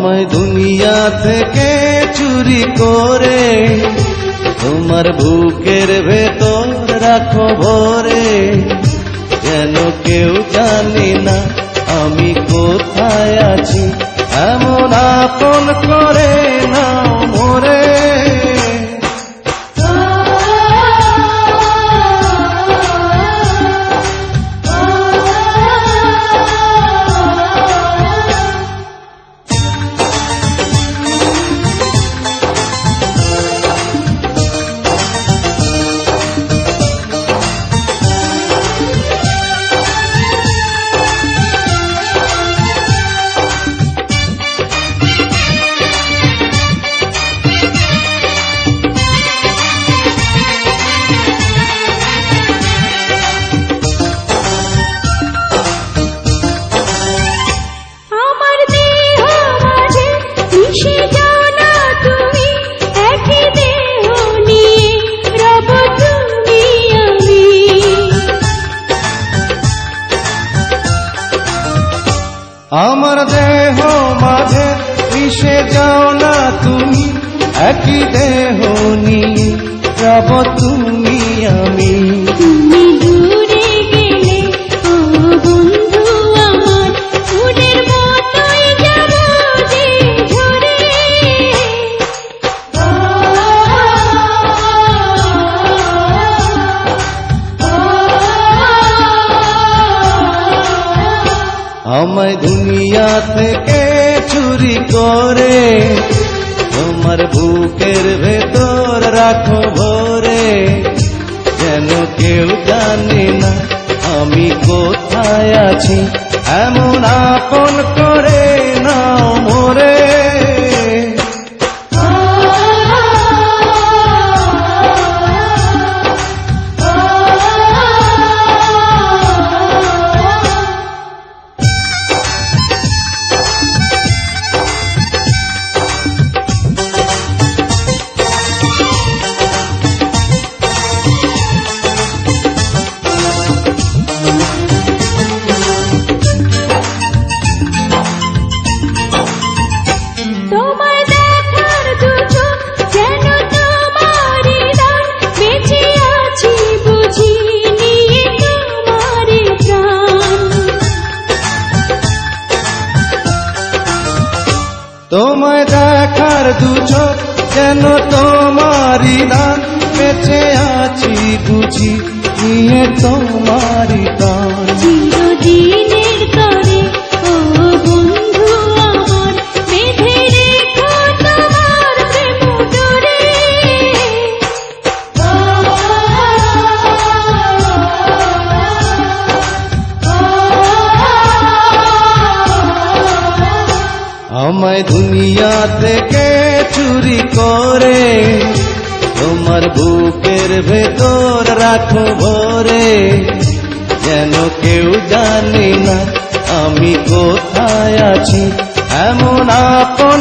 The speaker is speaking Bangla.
আমায় দুনিয়া থেকে চুরি করে তোমার বুকের ভেতর রাখো ভরে, যেন কেউ জানে না আমি কোথায় আছি, এমন আপন করে নাও মোরে। আমার দেহ মাঝে মিশে যাও না তুমি, একই দেহ নিয়ে রব তুমি আমি। তুমি দূরে গেলে ও বন্ধু আমার, ফুলের মতোই যাব যে ঝরে। আমায় দুনিয়া থেকে চুরি করে তোমার বুকের ভেতর রাখো ভরে, যেন কেউ জানে না আমি কোথায় আছি, এমন আপন করে নাও মোরে। তোমায় দেখার দু চোখ যেন তোমারই দান, বেঁচে আছি বুঝি নিয়ে তোমারই প্রাণ। তোমায় দেখার দু চোখ যেন তোমারই দান, বেঁচে আছি বুঝি নিয়ে তোমারই দান। চিরদিনের তরে ও বন্ধু আমার, বেঁধে রেখো তোমার প্রেম ডোরে। আমায় দুনিয়া থেকে চুরি করে তোমার বুকের ভেতর রাখো ভরে, যেন কেউ জানে না আমি কোথায় আছি, এমন আপন